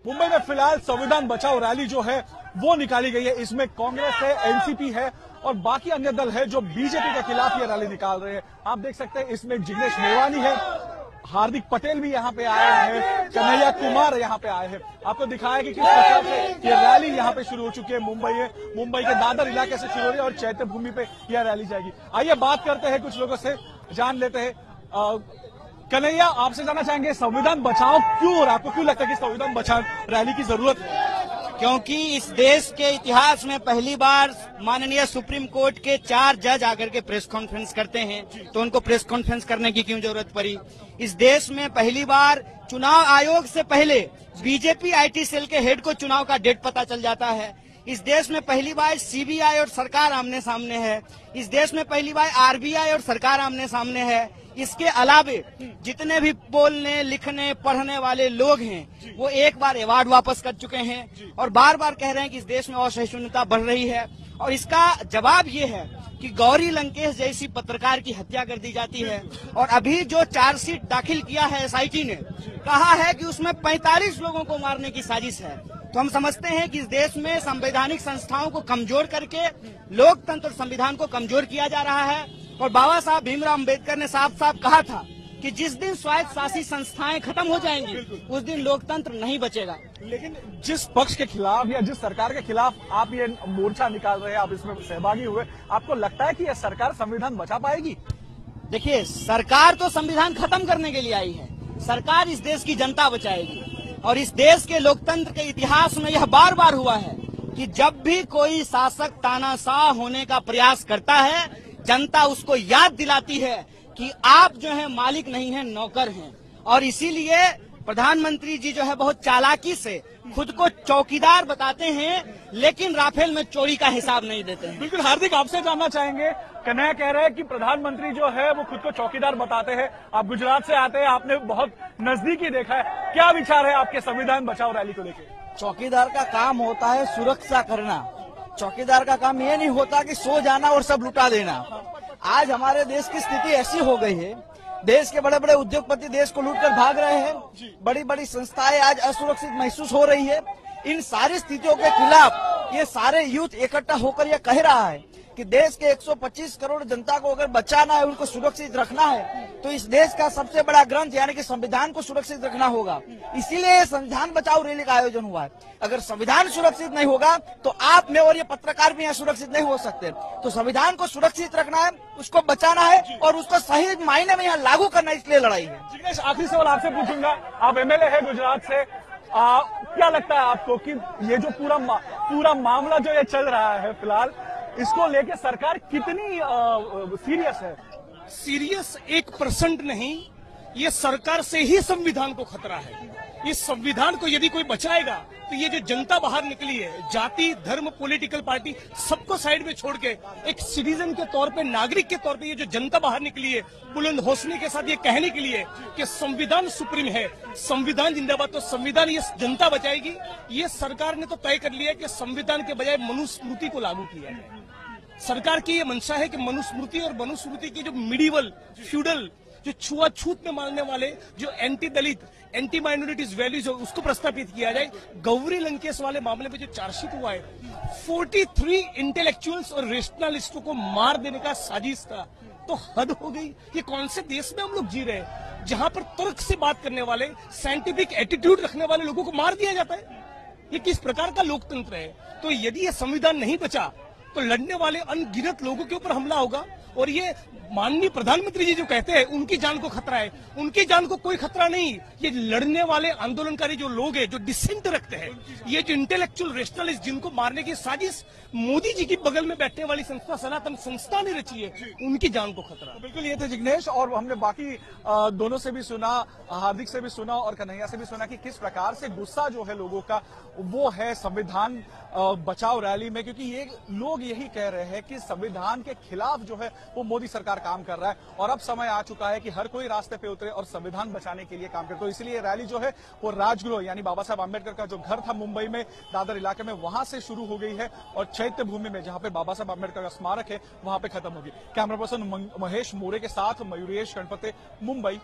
मुंबई में फिलहाल संविधान बचाओ रैली जो है वो निकाली गई है। इसमें कांग्रेस है, एनसीपी है और बाकी अन्य दल है जो बीजेपी के खिलाफ ये रैली निकाल रहे हैं। आप देख सकते हैं इसमें जिग्नेश मेवानी है, हार्दिक पटेल भी यहाँ पे आए हैं, कन्हैया कुमार यहाँ पे आए हैं। आपको दिखाया कि किस प्रकार से ये रैली यहाँ पे शुरू हो चुकी है। मुंबई के दादर इलाके से शुरू हो रही है और चैत्य भूमि पे यह रैली जाएगी। आइए बात करते हैं कुछ लोगों से, जान लेते हैं। कन्हैया, आपसे जानना चाहेंगे संविधान बचाओ क्यों, और आपको क्यों लगता है कि संविधान बचाओ रैली की जरूरत है? क्योंकि इस देश के इतिहास में पहली बार माननीय सुप्रीम कोर्ट के 4 जज आकर के प्रेस कॉन्फ्रेंस करते हैं, तो उनको प्रेस कॉन्फ्रेंस करने की क्यों जरूरत पड़ी? इस देश में पहली बार चुनाव आयोग से पहले बीजेपी आईटी सेल के हेड को चुनाव का डेट पता चल जाता है। इस देश में पहली बार सीबीआई और सरकार आमने सामने है। इस देश में पहली बार आरबीआई और सरकार आमने सामने है। इसके अलावे जितने भी बोलने, लिखने, पढ़ने वाले लोग हैं वो एक बार अवार्ड वापस कर चुके हैं और बार बार कह रहे हैं कि इस देश में असहिष्णुता बढ़ रही है। और इसका जवाब ये है कि गौरी लंकेश जैसी पत्रकार की हत्या कर दी जाती है। और अभी जो चार्जशीट दाखिल किया है एसआईटी ने, कहा है कि उसमें 45 लोगों को मारने की साजिश है। तो हम समझते हैं कि इस देश में संवैधानिक संस्थाओं को कमजोर करके लोकतंत्र और संविधान को कमजोर किया जा रहा है। और बाबा साहब भीमराव अम्बेडकर ने साफ साफ कहा था कि जिस दिन स्वायत्त शासी संस्थाएं खत्म हो जाएंगी उस दिन लोकतंत्र नहीं बचेगा। लेकिन जिस पक्ष के खिलाफ या जिस सरकार के खिलाफ आप ये मोर्चा निकाल रहे हैं, आप इसमें सहभागी हुए, आपको लगता है कि यह सरकार संविधान बचा पाएगी? देखिए, सरकार तो संविधान खत्म करने के लिए आई है, सरकार इस देश की जनता बचाएगी। और इस देश के लोकतंत्र के इतिहास में यह बार बार हुआ है कि जब भी कोई शासक तानाशाह होने का प्रयास करता है, जनता उसको याद दिलाती है कि आप जो है मालिक नहीं है, नौकर हैं। और इसीलिए प्रधानमंत्री जी जो है बहुत चालाकी से खुद को चौकीदार बताते हैं, लेकिन राफेल में चोरी का हिसाब नहीं देते हैं। बिल्कुल हार्दिक, आपसे जानना चाहेंगे, कन्हैया कह रहे हैं कि प्रधानमंत्री जो है वो खुद को चौकीदार बताते हैं। आप गुजरात से आते हैं, आपने बहुत नजदीकी देखा है, क्या विचार है आपके संविधान बचाओ रैली को लेकर? चौकीदार का काम होता है सुरक्षा करना। चौकीदार का काम ये नहीं होता कि सो जाना और सब लुटा देना। आज हमारे देश की स्थिति ऐसी हो गई है, देश के बड़े बड़े उद्योगपति देश को लूटकर भाग रहे हैं, बड़ी बड़ी संस्थाएं आज असुरक्षित महसूस हो रही है। इन सारी स्थितियों के खिलाफ ये सारे यूथ इकट्ठा होकर ये कह रहा है कि देश के 125 करोड़ जनता को अगर बचाना है, उनको सुरक्षित रखना है, तो इस देश का सबसे बड़ा ग्रंथ यानी कि संविधान को सुरक्षित रखना होगा। इसीलिए संविधान बचाओ रैली का आयोजन हुआ है। अगर संविधान सुरक्षित नहीं होगा तो आप में और ये पत्रकार भी यहाँ सुरक्षित नहीं हो सकते। तो संविधान को सुरक्षित रखना है, उसको बचाना है और उसको सही मायने में यहाँ लागू करना, इसलिए लड़ाई है। जिग्नेश, आखिरी सवाल आपसे पूछूंगा, आप एमएलए है गुजरात से, क्या लगता है आपको कि ये जो पूरा मामला जो ये चल रहा है फिलहाल, इसको लेके सरकार कितनी सीरियस है? सीरियस 1% नहीं, ये सरकार से ही संविधान को खतरा है। इस संविधान को यदि कोई बचाएगा तो ये जो जनता बाहर निकली है, जाति, धर्म, पॉलिटिकल पार्टी, सबको साइड में छोड़ के एक सिटीजन के तौर पे, नागरिक के तौर पे ये जो जनता बाहर निकली है, बुलंद हौसले के साथ ये कहने के लिए कि संविधान सुप्रीम है, संविधान जिंदाबाद, तो संविधान ये जनता बचाएगी। ये सरकार ने तो तय कर लिया कि संविधान के बजाय मनुस्मृति को लागू किया है। सरकार की ये मंशा है कि मनुस्मृति और मनुस्मृति की जो मिडिवल फ्यूडल, जो छुआछूत में मानने वाले, जो एंटी दलित, एंटी माइनॉरिटीज वैल्यूज, उसको प्रस्तावित किया जाए। गौरी लंकेश वाले मामले में जो चार्जशीट हुआ है, 43 इंटेलेक्चुअल्स और रेशनलिस्टों को मार देने का साजिश था। तो हद हो गई। ये कौन से देश में हम लोग जी रहे हैं जहां पर तर्क से बात करने वाले, साइंटिफिक एटीट्यूड रखने वाले लोगों को मार दिया जाता है? ये किस प्रकार का लोकतंत्र है? तो यदि ये संविधान नहीं बचा तो लड़ने वाले अनगिनत लोगों के ऊपर हमला होगा। और ये माननीय प्रधानमंत्री जी जो कहते हैं उनकी जान को खतरा है, उनकी जान को कोई खतरा नहीं। ये लड़ने वाले आंदोलनकारी जो लोग हैं, जो डिसेंट रखते हैं, ये जो इंटेलेक्चुअल रेशनलिस्ट, जिनको मारने की साजिश मोदी जी की बगल में बैठने वाली संस्था सनातन संस्था ने रची है, उनकी जान को खतरा। तो बिल्कुल ये थे जिग्नेश, और हमने बाकी दोनों से भी सुना, हार्दिक से भी सुना और कन्हैया से भी सुना कि किस प्रकार से गुस्सा जो है लोगों का वो है संविधान बचाओ रैली में, क्योंकि ये लोग यही कह रहे हैं कि संविधान के खिलाफ जो है वो मोदी सरकार काम कर रहा है और अब समय आ चुका है कि हर कोई रास्ते पे उतरे और संविधान बचाने के लिए काम करे। तो इसलिए रैली जो है वो राजगृह यानी बाबा साहब आंबेडकर का जो घर था मुंबई में दादर इलाके में, वहां से शुरू हो गई है और चैत्य भूमि में जहां पे बाबा साहब आंबेडकर का स्मारक है वहां पे खत्म होगी। कैमरा पर्सन महेश मोरे के साथ मयूरेश गणपते, मुंबई।